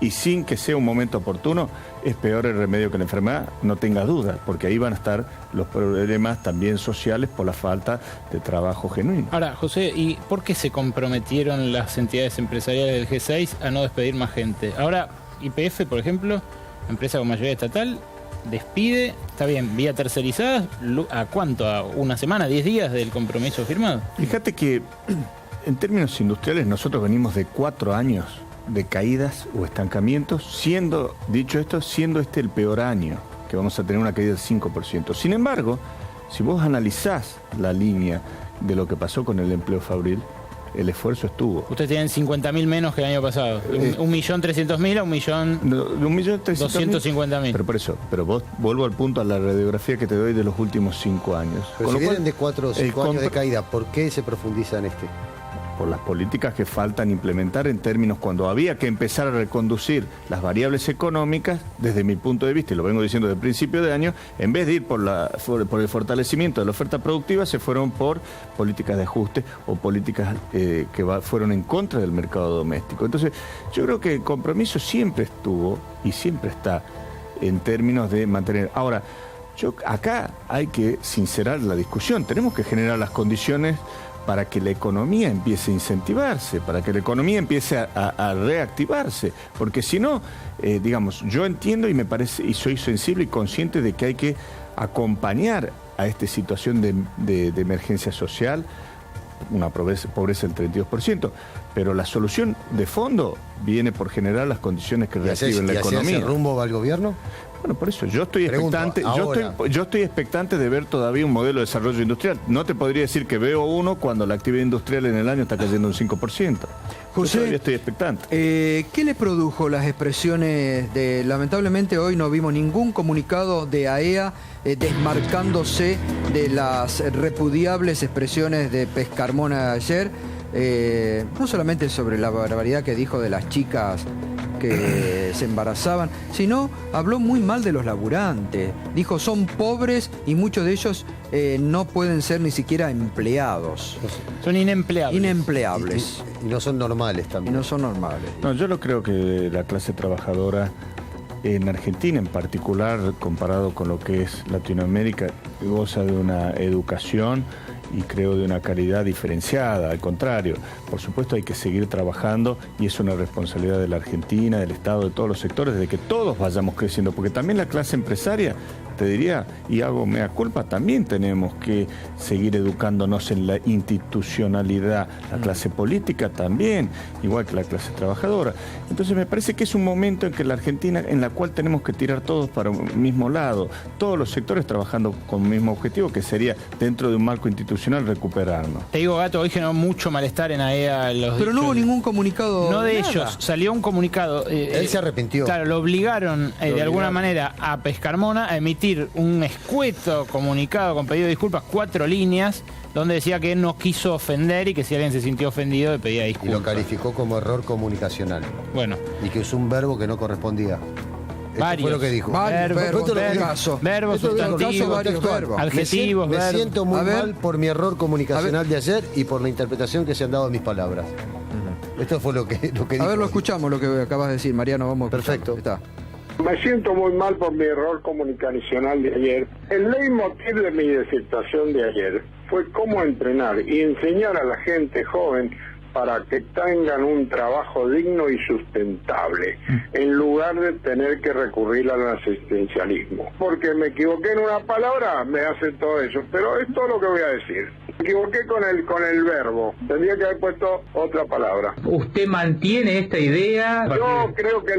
y sin que sea un momento oportuno, es peor el remedio que la enfermedad, no tengas dudas, porque ahí van a estar los problemas también sociales por la falta de trabajo genuino. Ahora, José, ¿y por qué se comprometieron las entidades empresariales del G6 a no despedir más gente? Ahora, YPF, por ejemplo, empresa con mayoría estatal, despide, está bien, vía tercerizada, ¿a cuánto? ¿A una semana, 10 días del compromiso firmado? Fíjate que en términos industriales nosotros venimos de 4 años de caídas o estancamientos, siendo este el peor año, que vamos a tener una caída del 5%. Sin embargo, si vos analizás la línea de lo que pasó con el empleo fabril, el esfuerzo estuvo. Ustedes tienen 50.000 menos que el año pasado. 1.300.000 a 1.250.000. Pero por eso, vos vuelvo al punto, a la radiografía que te doy de los últimos 5 años. Pero si vienen de 4 o 5 años de caída, ¿por qué se profundiza en este? Por las políticas que faltan implementar en términos cuando había que empezar a reconducir las variables económicas, desde mi punto de vista, y lo vengo diciendo desde el principio de año, en vez de ir por el fortalecimiento de la oferta productiva, se fueron por políticas de ajuste o políticas que fueron en contra del mercado doméstico. Entonces, yo creo que el compromiso siempre estuvo y siempre está en términos de mantener. Ahora, acá hay que sincerar la discusión, tenemos que generar las condiciones para que la economía empiece a incentivarse, para que la economía empiece a reactivarse, porque si no, digamos, yo entiendo y me parece, y soy sensible y consciente de que hay que acompañar a esta situación de emergencia social, una pobreza del 32%, pero la solución de fondo viene por generar las condiciones que reactiven la economía. ¿Y hacia ese rumbo va el gobierno? Bueno, por eso yo estoy expectante. Yo estoy expectante de ver todavía un modelo de desarrollo industrial. No te podría decir que veo uno cuando la actividad industrial en el año está cayendo un 5%. José, yo todavía estoy expectante. ¿Qué le produjo las expresiones de... Lamentablemente hoy no vimos ningún comunicado de AEA desmarcándose de las repudiables expresiones de Pescarmona ayer, no solamente sobre la barbaridad que dijo de las chicas que se embarazaban, sino habló muy mal de los laburantes. Dijo, son pobres y muchos de ellos no pueden ser ni siquiera empleados. Son inempleables. Inempleables. Y no son normales también. Y no son normales. No, yo no creo que la clase trabajadora en Argentina en particular, comparado con lo que es Latinoamérica, goza de una educación y creo de una calidad diferenciada. Al contrario, por supuesto hay que seguir trabajando y es una responsabilidad de la Argentina, del Estado, de todos los sectores, de que todos vayamos creciendo, porque también la clase empresaria, te diría, y hago mea culpa, también tenemos que seguir educándonos en la institucionalidad, la clase política también, igual que la clase trabajadora. Entonces me parece que es un momento en que la Argentina, en la cual tenemos que tirar todos para un mismo lado, todos los sectores trabajando con un mismo objetivo, que sería, dentro de un marco institucional, recuperarnos. Te digo, Gato, hoy generó mucho malestar en AEA. Pero no hubo ningún comunicado. No de ellos, salió un comunicado. Él se arrepintió. Claro, lo obligaron de alguna manera a Pescarmona a emitir un escueto comunicado con pedido de disculpas, 4 líneas, donde decía que él no quiso ofender y que si alguien se sintió ofendido le pedía disculpas. Y lo calificó como error comunicacional. Bueno. Y que usó un verbo que no correspondía. Varios. Fue lo que dijo. Verbos, sustantivos, adjetivos. Me siento muy mal por mi error comunicacional de ayer y por la interpretación que se han dado a mis palabras. Esto fue lo que dijo. A ver, lo escuchamos, lo que acabas de decir, Mariano, vamos. Perfecto. Está. Me siento muy mal por mi error comunicacional de ayer. El leitmotiv de mi disertación de ayer fue cómo entrenar y enseñar a la gente joven para que tengan un trabajo digno y sustentable, en lugar de tener que recurrir al asistencialismo. Porque me equivoqué en una palabra, me hace todo eso, pero es todo lo que voy a decir. Me equivoqué con el verbo, tendría que haber puesto otra palabra. ¿Usted mantiene esta idea? Yo creo que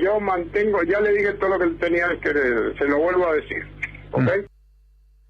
yo mantengo, ya le dije todo lo que tenía que se lo vuelvo a decir, ¿ok?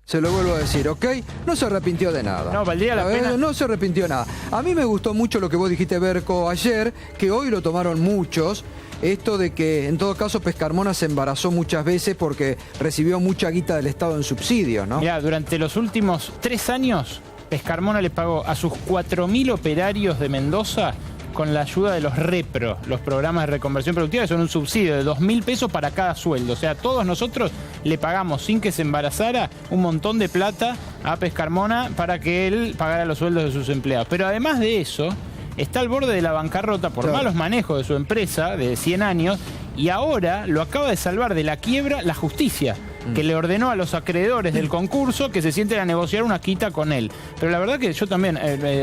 Se lo vuelvo a decir, ¿ok? No se arrepintió de nada. No, valdría la pena. No se arrepintió de nada. A mí me gustó mucho lo que vos dijiste, Berco, ayer, que hoy lo tomaron muchos. Esto de que, en todo caso, Pescarmona se embarazó muchas veces porque recibió mucha guita del Estado en subsidios, ¿no? Mirá, durante los últimos 3 años, Pescarmona le pagó a sus 4.000 operarios de Mendoza con la ayuda de los REPRO, los programas de reconversión productiva, que son un subsidio de 2.000 pesos para cada sueldo. O sea, todos nosotros le pagamos, sin que se embarazara, un montón de plata a Pescarmona para que él pagara los sueldos de sus empleados. Pero además de eso, está al borde de la bancarrota por malos manejos de su empresa de 100 años y ahora lo acaba de salvar de la quiebra la justicia, que le ordenó a los acreedores del concurso que se sienten a negociar una quita con él. Pero la verdad que yo también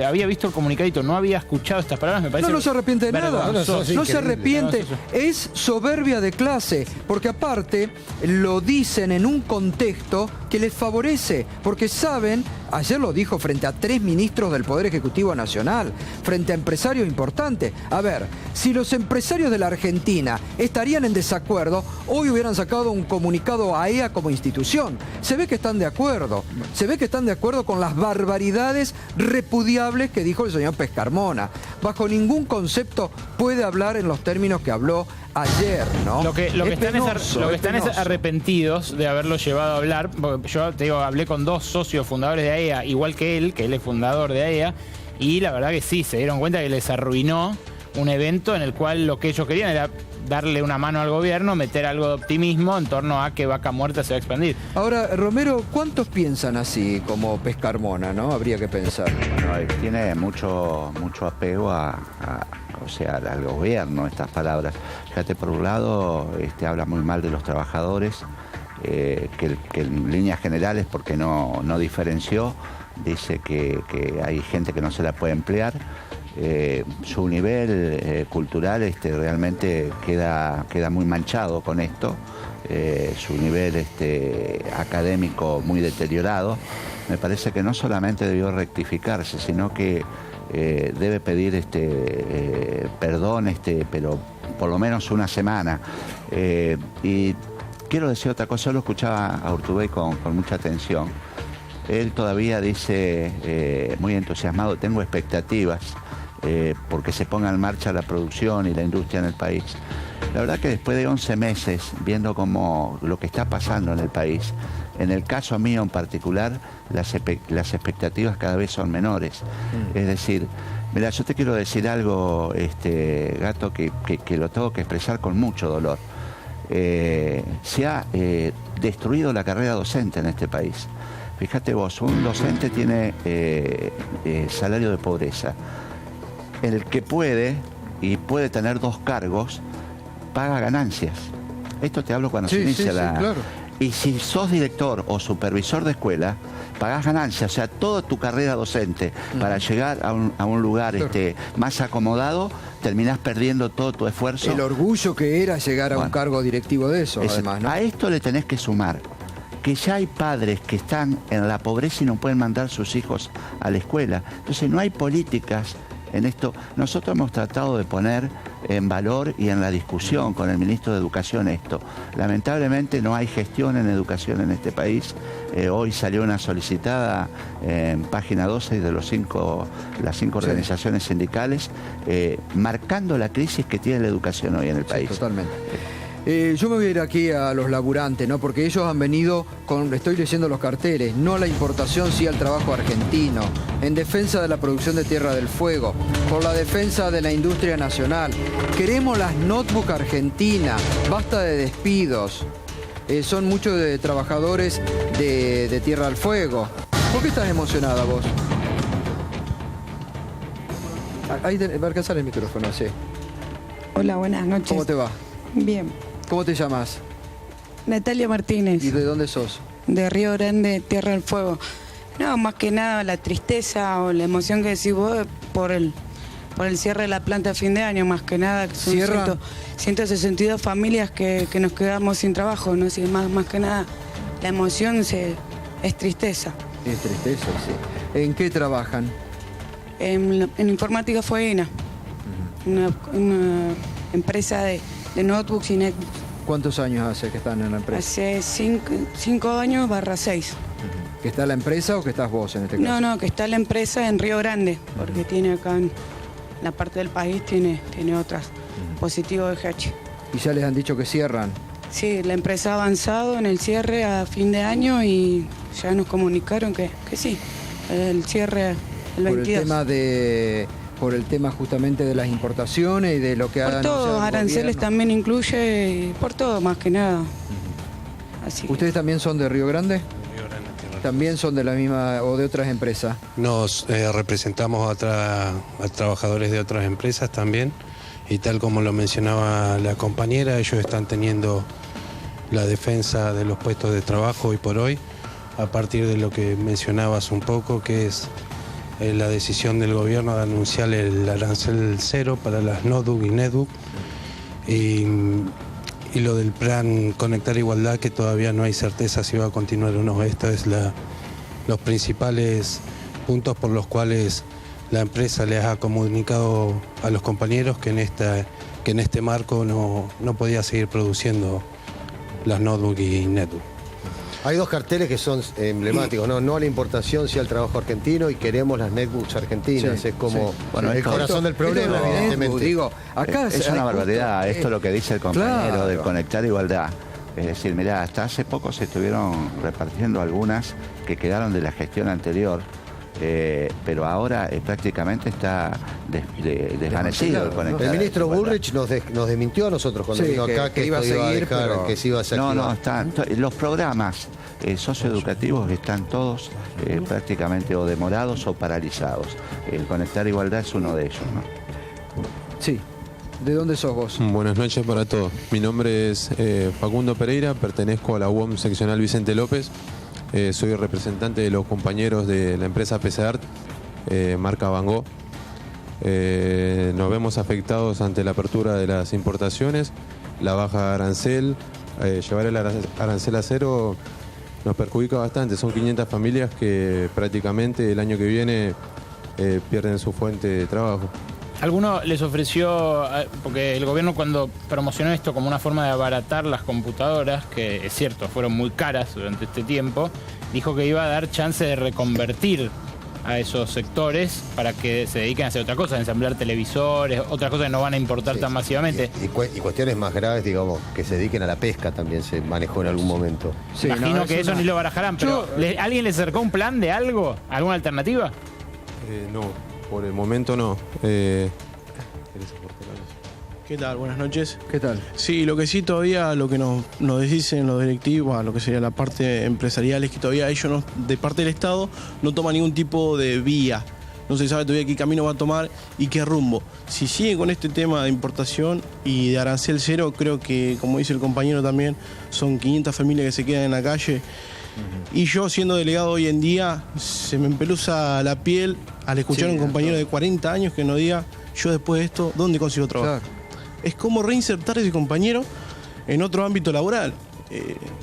había visto el comunicadito, no había escuchado estas palabras, me parece... No se arrepiente de nada, no se arrepiente, es soberbia de clase, porque aparte lo dicen en un contexto que les favorece, porque saben Ayer lo dijo frente a 3 ministros del Poder Ejecutivo Nacional, frente a empresarios importantes. A ver, si los empresarios de la Argentina estarían en desacuerdo, hoy hubieran sacado un comunicado a AEA como institución. Se ve que están de acuerdo. Se ve que están de acuerdo con las barbaridades repudiables que dijo el señor Pescarmona. Bajo ningún concepto puede hablar en los términos que habló ayer, ¿no? Lo que están es arrepentidos de haberlo llevado a hablar. Yo te digo, hablé con 2 socios fundadores de AEA, igual que él es fundador de AEA, y la verdad que sí, se dieron cuenta que les arruinó un evento en el cual lo que ellos querían era darle una mano al gobierno, meter algo de optimismo en torno a que Vaca Muerta se va a expandir. Ahora, Romero, ¿cuántos piensan así como Pescarmona, no? Habría que pensar. Bueno, tiene mucho apego al gobierno, estas palabras. Fíjate, por un lado, habla muy mal de los trabajadores, que en líneas generales, porque no diferenció, dice que hay gente que no se la puede emplear. Su nivel cultural realmente queda muy manchado con esto, su nivel académico muy deteriorado. Me parece que no solamente debió rectificarse, sino que debe pedir perdón, pero por lo menos una semana. Y quiero decir otra cosa, yo lo escuchaba a Urtubey con mucha atención. Él todavía dice, muy entusiasmado, tengo expectativas porque se ponga en marcha la producción y la industria en el país. La verdad que después de 11 meses, viendo cómo lo que está pasando en el país, en el caso mío en particular, las expectativas cada vez son menores. Es decir, mira, yo te quiero decir algo, Gato, que lo tengo que expresar con mucho dolor. Se ha destruido la carrera docente en este país. Fíjate vos, un docente tiene salario de pobreza. El que puede tener 2 cargos, paga ganancias. Esto te hablo cuando se inicia la... Claro. Y si sos director o supervisor de escuela, pagás ganancias. O sea, toda tu carrera docente para llegar a un lugar más acomodado, terminás perdiendo todo tu esfuerzo. El orgullo que era llegar a un cargo directivo de eso, además, ¿no? A esto le tenés que sumar que ya hay padres que están en la pobreza y no pueden mandar sus hijos a la escuela. Entonces no hay políticas en esto. Nosotros hemos tratado de poner en valor y en la discusión con el ministro de Educación esto. Lamentablemente no hay gestión en educación en este país. Hoy salió una solicitada en página 12 de las 5 organizaciones sindicales marcando la crisis que tiene la educación hoy en el país. Totalmente. Yo me voy a ir aquí a los laburantes, ¿no? Porque ellos han venido con, estoy leyendo los carteles, no a la importación, sí al trabajo argentino, en defensa de la producción de Tierra del Fuego, por la defensa de la industria nacional. Queremos las notebook argentinas, basta de despidos. Son muchos de trabajadores de Tierra del Fuego. ¿Por qué estás emocionada vos? Ahí va a alcanzar el micrófono, sí. Hola, buenas noches. ¿Cómo te va? Bien. ¿Cómo te llamas? Natalia Martínez. ¿Y de dónde sos? De Río Grande, Tierra del Fuego. No, más que nada la tristeza o la emoción que decís vos por el cierre de la planta a fin de año, más que nada. Que son 162 familias que nos quedamos sin trabajo, ¿no? Sí, más que nada la emoción es tristeza. Es tristeza, sí. ¿En qué trabajan? En informática fueguina. Una empresa de notebooks y netbooks. ¿Cuántos años hace que están en la empresa? Hace 5 años / 6. ¿Que está la empresa o que estás vos en este caso? No, que está la empresa en Río Grande, porque tiene acá en la parte del país, tiene otras positivos de GH. ¿Y ya les han dicho que cierran? Sí, la empresa ha avanzado en el cierre a fin de año y ya nos comunicaron que sí, el cierre el 22. Por el tema justamente de las importaciones y de lo que ha anunciado el gobierno. Aranceles también incluye, por todo más que nada. Así ¿Ustedes también son de Río Grande? Río Grande. ¿También son de la misma o de otras empresas? Nos representamos a trabajadores de otras empresas también y tal como lo mencionaba la compañera, ellos están teniendo la defensa de los puestos de trabajo hoy por hoy, a partir de lo que mencionabas un poco, que es la decisión del gobierno de anunciar el arancel cero para las notebook y netbook y lo del plan Conectar Igualdad, que todavía no hay certeza si va a continuar o no. Esta es los principales puntos por los cuales la empresa les ha comunicado a los compañeros que en este marco no podía seguir produciendo las notebooks y netbooks. Hay dos carteles que son emblemáticos, no a la importación, sí al trabajo argentino, y queremos las netbooks argentinas. Sí, es como el corazón del problema, evidentemente. Digo, acá es una barbaridad esto lo que dice el compañero de Conectar Igualdad. Es decir, mirá, hasta hace poco se estuvieron repartiendo algunas que quedaron de la gestión anterior, pero ahora prácticamente está desvanecido el Conectar. El ministro Bullrich nos desmintió a nosotros cuando vino acá que iba a seguir, pero que se iba a hacer. No, están los programas socioeducativos están todos prácticamente o demorados o paralizados. El Conectar Igualdad es uno de ellos, ¿no? Sí. ¿De dónde sos vos? Buenas noches para todos. Mi nombre es Facundo Pereira, pertenezco a la UOM seccional Vicente López. Soy representante de los compañeros de la empresa PCART, marca Van Gogh. Nos vemos afectados ante la apertura de las importaciones, la baja arancel. Llevar el arancel a cero nos perjudica bastante. Son 500 familias que prácticamente el año que viene pierden su fuente de trabajo. ¿Alguno les ofreció, porque el gobierno cuando promocionó esto como una forma de abaratar las computadoras, que es cierto, fueron muy caras durante este tiempo, dijo que iba a dar chance de reconvertir a esos sectores para que se dediquen a hacer otra cosa, ensamblar televisores, otras cosas que no van a importar tan masivamente? Y cuestiones más graves, digamos, que se dediquen a la pesca también se manejó en algún momento. Sí, imagino que eso ni lo barajarán, pero ¿alguien les acercó un plan de algo? ¿Alguna alternativa? No. Por el momento no. ¿Qué tal? Buenas noches. ¿Qué tal? Sí, lo que sí todavía, lo que nos dicen los directivos, lo que sería la parte empresarial, es que todavía ellos, de parte del Estado, no toman ningún tipo de vía. No se sabe todavía qué camino va a tomar y qué rumbo. Si siguen con este tema de importación y de arancel cero, creo que, como dice el compañero también, son 500 familias que se quedan en la calle. Y yo, siendo delegado hoy en día, se me empeluza la piel al escuchar a un compañero de 40 años que nos diga, yo después de esto, ¿dónde consigo trabajo? Claro. Es como reinsertar a ese compañero en otro ámbito laboral.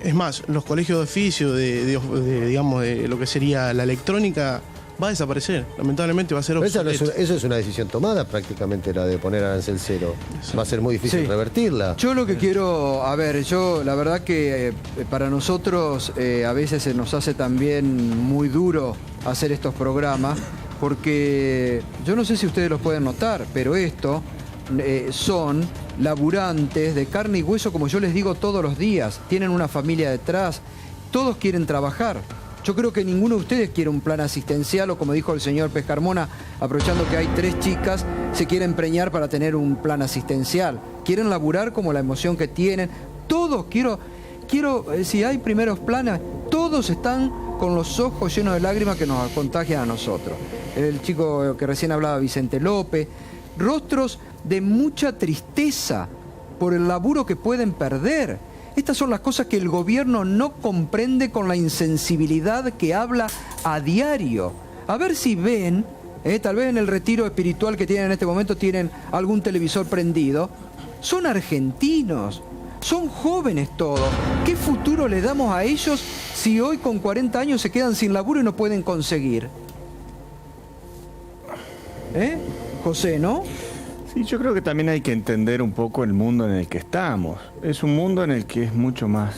Es más, los colegios de oficio, digamos, de lo que sería la electrónica, va a desaparecer. Lamentablemente va a ser obsoleto. Eso es una decisión tomada prácticamente, la de poner arancel cero. Va a ser muy difícil revertirla. Yo lo que quiero, la verdad que para nosotros a veces se nos hace también muy duro hacer estos programas, porque yo no sé si ustedes los pueden notar, pero esto son laburantes de carne y hueso, como yo les digo todos los días. Tienen una familia detrás, todos quieren trabajar. Yo creo que ninguno de ustedes quiere un plan asistencial o, como dijo el señor Pescarmona, aprovechando que hay 3 chicas, se quieren preñar para tener un plan asistencial. Quieren laburar como la emoción que tienen. Todos, si hay primeros planes, todos están con los ojos llenos de lágrimas que nos contagian a nosotros. El chico que recién hablaba, Vicente López, rostros de mucha tristeza por el laburo que pueden perder. Estas son las cosas que el gobierno no comprende con la insensibilidad que habla a diario. A ver si ven, tal vez en el retiro espiritual que tienen en este momento tienen algún televisor prendido. Son argentinos, son jóvenes todos. ¿Qué futuro le damos a ellos si hoy con 40 años se quedan sin laburo y no pueden conseguir? José, ¿no? Sí, yo creo que también hay que entender un poco el mundo en el que estamos. Es un mundo en el que es mucho más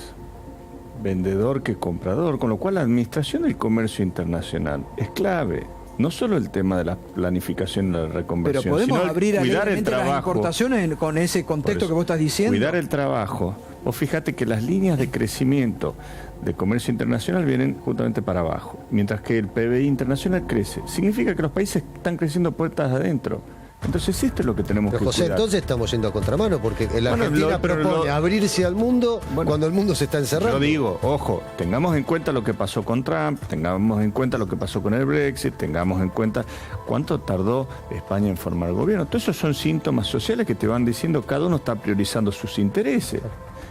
vendedor que comprador, con lo cual la administración del comercio internacional es clave. No solo el tema de la planificación y la reconversión, pero podemos sino abrir cuidar el trabajo, las importaciones con ese contexto que vos estás diciendo. Cuidar el trabajo. Vos fíjate que las líneas de crecimiento de comercio internacional vienen justamente para abajo, mientras que el PBI internacional crece. Significa que los países están creciendo puertas adentro. Entonces esto es lo que tenemos que José, cuidar. Entonces estamos yendo a contramano, porque la Argentina propone abrirse al mundo cuando el mundo se está encerrando. Yo digo, ojo, tengamos en cuenta lo que pasó con Trump, tengamos en cuenta lo que pasó con el Brexit, tengamos en cuenta cuánto tardó España en formar gobierno. Todos esos son síntomas sociales que te van diciendo cada uno está priorizando sus intereses.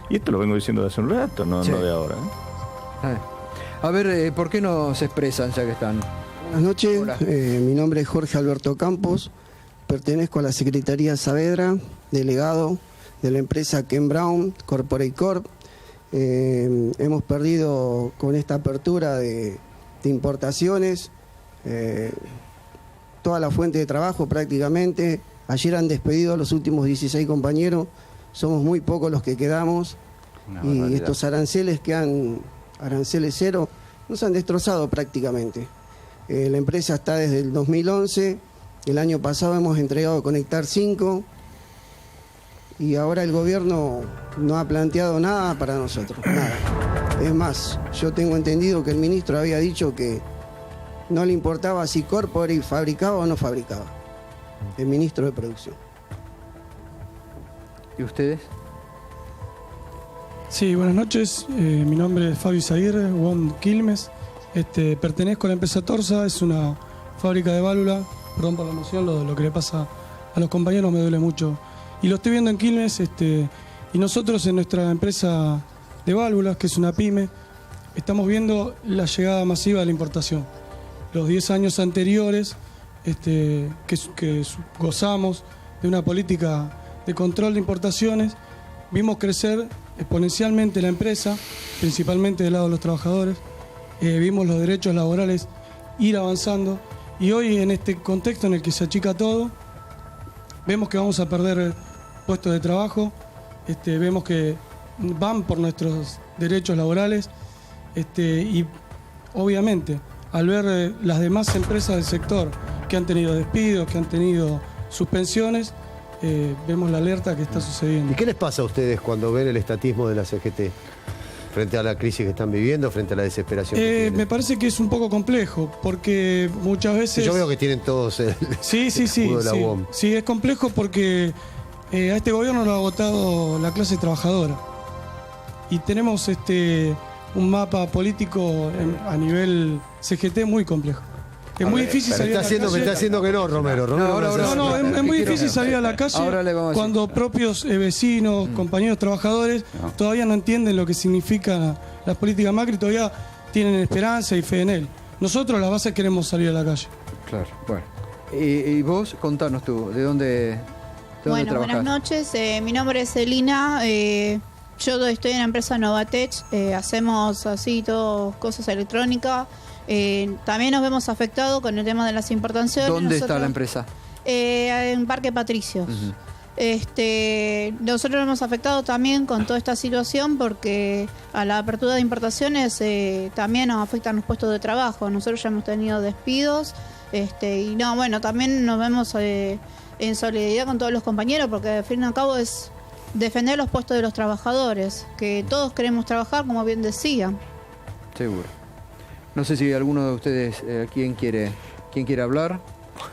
Y esto lo vengo diciendo de hace un rato, no de ahora. A ver, ¿por qué no se expresan ya que están? Buenas noches, mi nombre es Jorge Alberto Campos. Pertenezco a la Secretaría Saavedra, delegado de la empresa Ken Brown Corporate Corp. Hemos perdido con esta apertura de de importaciones, toda la fuente de trabajo prácticamente. Ayer han despedido a los últimos 16 compañeros, somos muy pocos los que quedamos, y estos aranceles aranceles cero, nos han destrozado prácticamente. La empresa está desde el 2011, el año pasado hemos entregado Conectar 5, y ahora el gobierno no ha planteado nada para nosotros, nada. Es más, yo tengo entendido que el ministro había dicho que no le importaba si Corpore fabricaba o no fabricaba, el ministro de Producción. ¿Y ustedes? Sí, buenas noches. Mi nombre es Fabio Izaguirre, WOM Quilmes. Pertenezco a la empresa Torsa, es una fábrica de válvulas. Perdón por la emoción, lo que le pasa a los compañeros me duele mucho. Y lo estoy viendo en Quilmes, y nosotros en nuestra empresa de válvulas, que es una pyme, estamos viendo la llegada masiva de la importación. Los 10 años anteriores que gozamos de una política de control de importaciones, vimos crecer exponencialmente la empresa, principalmente del lado de los trabajadores. Vimos los derechos laborales ir avanzando, y hoy en este contexto en el que se achica todo, vemos que vamos a perder puestos de trabajo, vemos que van por nuestros derechos laborales, y obviamente al ver las demás empresas del sector que han tenido despidos, que han tenido suspensiones, vemos la alerta que está sucediendo. ¿Y qué les pasa a ustedes cuando ven el estatismo de la CGT frente a la crisis que están viviendo, frente a la desesperación que tienen? Me parece que es un poco complejo, porque muchas veces... Yo veo que tienen todos el escudo de la UOM. Sí, es complejo porque a este gobierno lo ha votado la clase trabajadora. Y tenemos un mapa político a nivel CGT muy complejo. Es muy difícil salir a la calle. Me está haciendo que no, Romero. Es muy difícil salir a la calle cuando propios vecinos, compañeros trabajadores, todavía no entienden lo que significa la política Macri, todavía tienen esperanza y fe en él. Nosotros, las bases, queremos salir a la calle. Claro, bueno. Y vos, contanos tú, ¿de dónde Bueno, buenas noches. Mi nombre es Elina. Yo estoy en la empresa Novatech. Hacemos así todo, cosas electrónicas. También nos vemos afectados con el tema de las importaciones. ¿Dónde está la empresa? En Parque Patricios. Nosotros nos hemos afectado también con toda esta situación porque a la apertura de importaciones también nos afectan los puestos de trabajo. Nosotros ya hemos tenido despidos y no, bueno, también nos vemos en solidaridad con todos los compañeros porque al fin y al cabo es defender los puestos de los trabajadores, que todos queremos trabajar, como bien decía. Seguro. No sé si alguno de ustedes, ¿quién quiere hablar?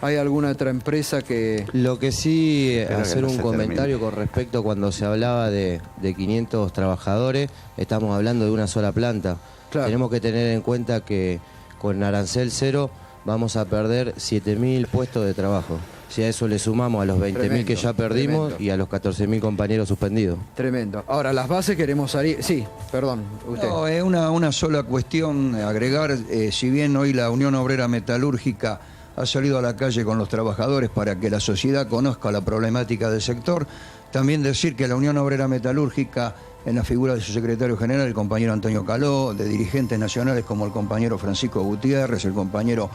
¿Hay alguna otra empresa que...? Lo que sí, hacer un comentario con respecto cuando se hablaba de 500 trabajadores, estamos hablando de una sola planta. Claro. Tenemos que tener en cuenta que con arancel cero vamos a perder 7.000 puestos de trabajo. Si a eso le sumamos a los 20.000 que ya perdimos y a los 14.000 compañeros suspendidos. Tremendo. Ahora, las bases queremos salir... Sí, perdón, usted. No, es una sola cuestión, agregar, si bien hoy la Unión Obrera Metalúrgica ha salido a la calle con los trabajadores para que la sociedad conozca la problemática del sector, también decir que la Unión Obrera Metalúrgica, en la figura de su secretario general, el compañero Antonio Caló, de dirigentes nacionales como el compañero Francisco Gutiérrez, el compañero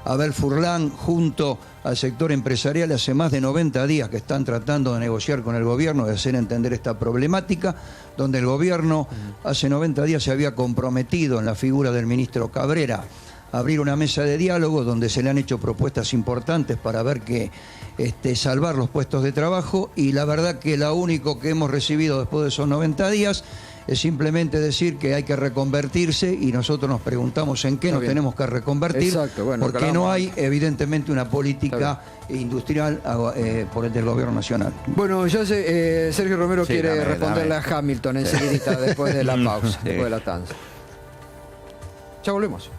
Abel Furlán, junto al sector empresarial, hace más de 90 días que están tratando de negociar con el gobierno, de hacer entender esta problemática, donde el gobierno hace 90 días se había comprometido en la figura del ministro Cabrera a abrir una mesa de diálogo donde se le han hecho propuestas importantes para ver que salvar los puestos de trabajo, y la verdad que lo único que hemos recibido después de esos 90 días es simplemente decir que hay que reconvertirse, y nosotros nos preguntamos en qué nos tenemos que reconvertir. Exacto, bueno, porque no hay evidentemente una política industrial por el del gobierno nacional. Bueno, ya sé, Sergio Romero quiere responderle a Hamilton enseguida después de la pausa, después de la tanza. Ya volvemos.